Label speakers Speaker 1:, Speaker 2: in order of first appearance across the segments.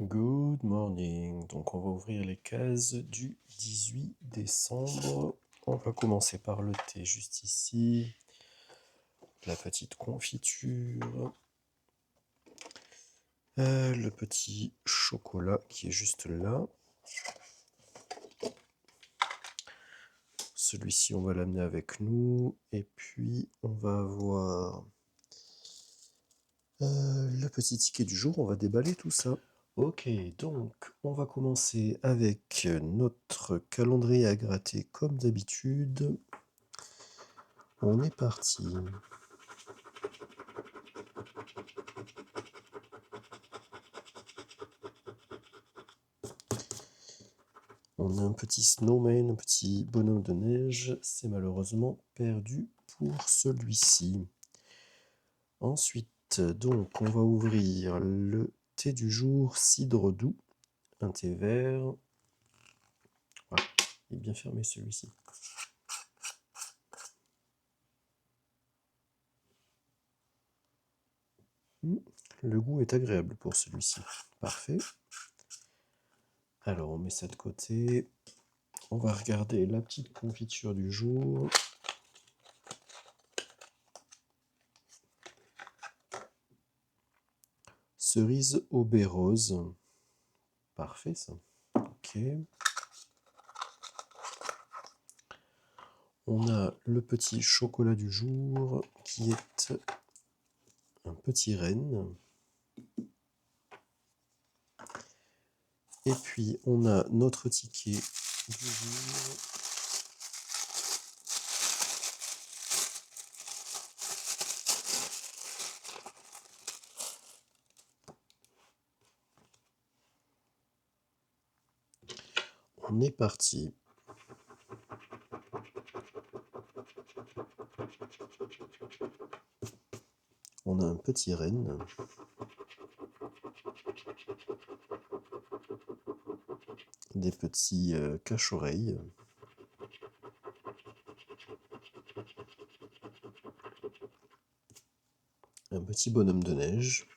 Speaker 1: Good morning. Donc on va ouvrir les cases du 18 décembre. On va commencer par le thé juste ici. La petite confiture. Le petit chocolat qui est juste là. Celui-ci on va l'amener avec nous. Et puis on va avoir le petit ticket du jour. On va déballer tout ça. Ok, donc on va commencer avec notre calendrier à gratter comme d'habitude. On est parti. On a un petit snowman, un petit bonhomme de neige. C'est malheureusement perdu pour celui-ci. Ensuite, donc, on va ouvrir le thé du jour, cidre doux. Un thé vert. Voilà, il est bien fermé celui-ci. Le goût est agréable pour celui-ci. Parfait. Alors, on met ça de côté. On va regarder la petite confiture du jour. Cerise au baie rose. Parfait ça. Ok. On a le petit chocolat du jour qui est un petit renne. Et puis on a notre ticket du jour. On est parti. On a un petit renne. Des petits cache-oreilles. Un petit bonhomme de neige.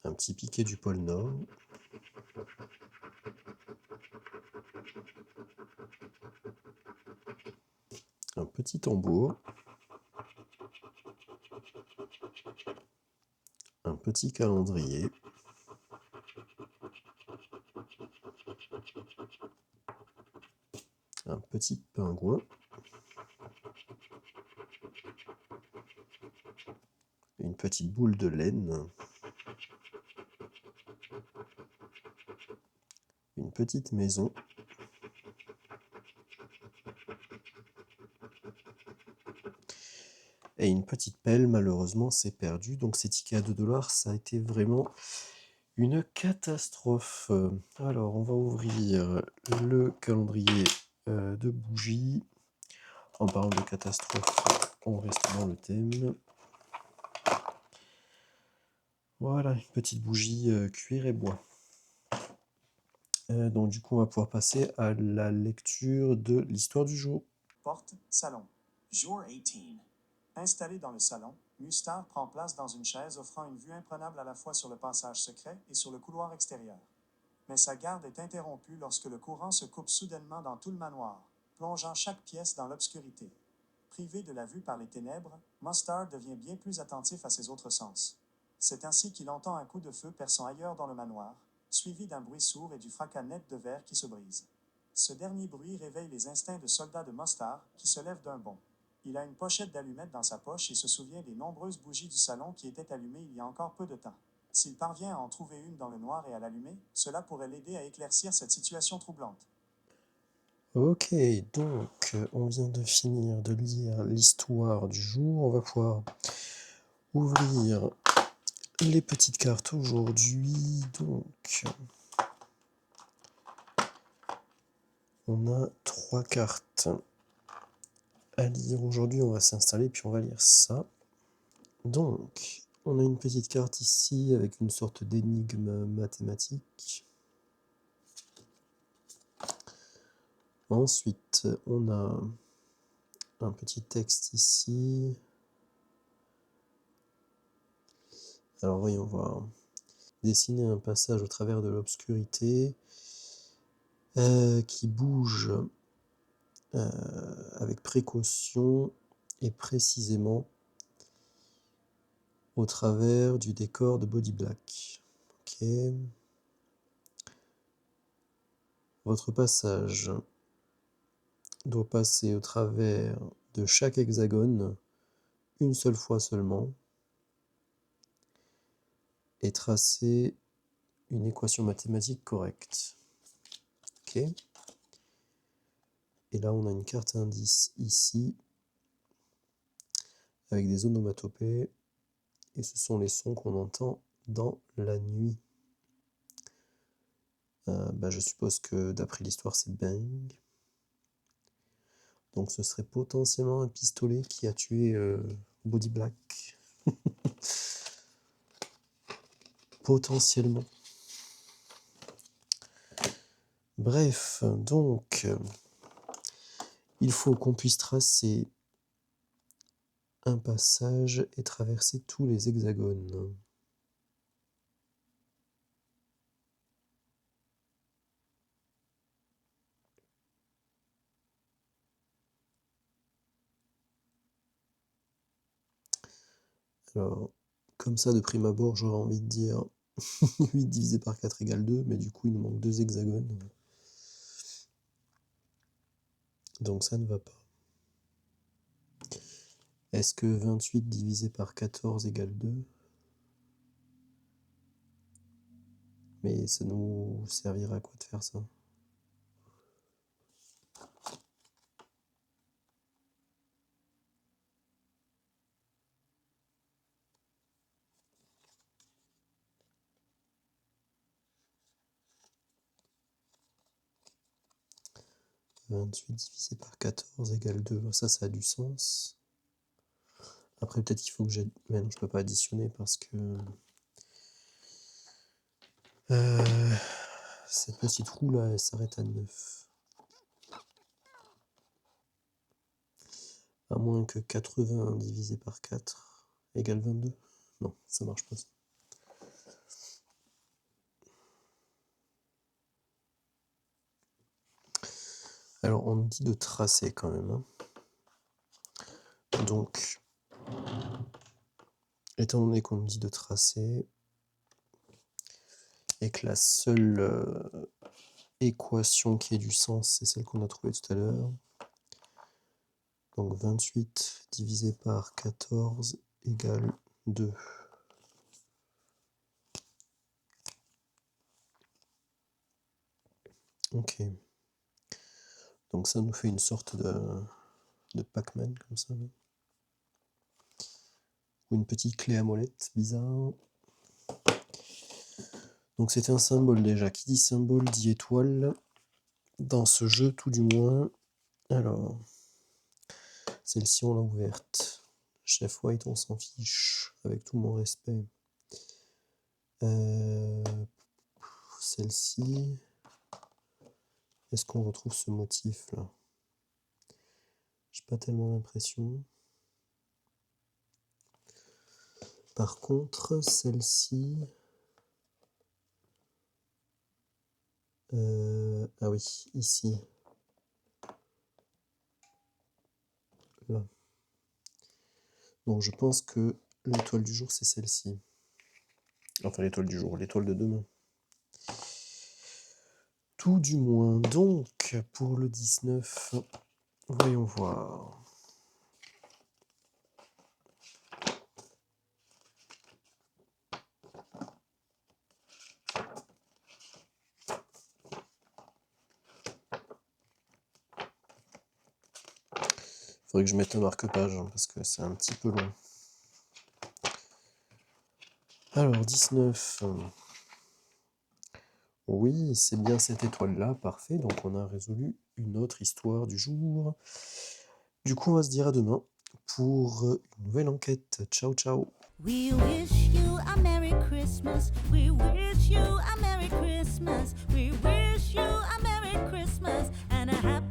Speaker 1: Un petit piquet du pôle Nord. Un petit tambour. Un petit calendrier. Un petit pingouin. Une petite boule de laine. Une petite maison. Et une petite pelle, malheureusement, c'est perdu. Donc ces tickets à 2$, ça a été vraiment une catastrophe. Alors, on va ouvrir le calendrier de bougies. En parlant de catastrophe, on reste dans le thème. Voilà, une petite bougie cuir et bois. Donc du coup, on va pouvoir passer à la lecture de l'histoire du jour.
Speaker 2: Porte, salon. Jour 18. Installé dans le salon, Mustard prend place dans une chaise offrant une vue imprenable à la fois sur le passage secret et sur le couloir extérieur. Mais sa garde est interrompue lorsque le courant se coupe soudainement dans tout le manoir, plongeant chaque pièce dans l'obscurité. Privé de la vue par les ténèbres, Mustard devient bien plus attentif à ses autres sens. C'est ainsi qu'il entend un coup de feu perçant ailleurs dans le manoir, suivi d'un bruit sourd et du fracas net de verre qui se brise. Ce dernier bruit réveille les instincts de soldat de Mustard, qui se lève d'un bond. Il a une pochette d'allumettes dans sa poche et se souvient des nombreuses bougies du salon qui étaient allumées il y a encore peu de temps. S'il parvient à en trouver une dans le noir et à l'allumer, cela pourrait l'aider à éclaircir cette situation troublante.
Speaker 1: Ok, donc on vient de finir de lire l'histoire du jour. On va pouvoir ouvrir les petites cartes aujourd'hui. Donc, on a 3 cartes à lire aujourd'hui. On va s'installer puis on va lire ça. Donc, on a une petite carte ici avec une sorte d'énigme mathématique. Ensuite, on a un petit texte ici. Alors voyons voir. Dessiner un passage au travers de l'obscurité qui bouge avec précaution et précisément au travers du décor de Body Black. Ok. Votre passage doit passer au travers de chaque hexagone une seule fois seulement et tracer une équation mathématique correcte. Ok. Et là, on a une carte indice ici avec des onomatopées et ce sont les sons qu'on entend dans la nuit. Je suppose que d'après l'histoire, c'est bang. Donc ce serait potentiellement un pistolet qui a tué Body Black. Potentiellement. Bref, donc il faut qu'on puisse tracer un passage et traverser tous les hexagones. Alors, comme ça, de prime abord, j'aurais envie de dire 8 divisé par 4 égale 2, mais du coup, il nous manque 2 hexagones. Donc ça ne va pas. Est-ce que 28 divisé par 14 égale 2? Mais ça nous servira à quoi de faire ça? « 28 divisé par 14 égale 2. Ça a du sens. Après, peut-être qu'il faut que j'aide. Mais non, je peux pas additionner parce que cette petite roue là, elle s'arrête à 9. À moins que 80 divisé par 4 égale 22. Non, ça marche pas ça. Alors, on me dit de tracer quand même. Hein. Donc, étant donné qu'on me dit de tracer, et que la seule équation qui ait du sens, c'est celle qu'on a trouvée tout à l'heure. Donc 28 divisé par 14 égale 2. Ok. Donc ça nous fait une sorte de Pac-Man comme ça. Ou une petite clé à molette bizarre. Donc c'est un symbole déjà. Qui dit symbole dit étoile. Dans ce jeu, tout du moins. Alors, celle-ci, on l'a ouverte. Chef White, on s'en fiche. Avec tout mon respect. Celle-ci. Est-ce qu'on retrouve ce motif là? J'ai pas tellement l'impression. Par contre, celle-ci. Ah oui, ici. Là. Donc je pense que l'étoile du jour, c'est celle-ci. Enfin, l'étoile du jour, l'étoile de demain. Tout du moins. Donc, pour le 19, voyons voir. Faudrait que je mette un marque-page, hein, parce que c'est un petit peu long. Alors, 19. Oui, c'est bien cette étoile-là, parfait. Donc on a résolu une autre histoire du jour. Du coup, on va se dire à demain pour une nouvelle enquête. Ciao, ciao.
Speaker 3: We wish you a Merry Christmas. We wish you a Merry Christmas. We wish you a Merry Christmas and a happy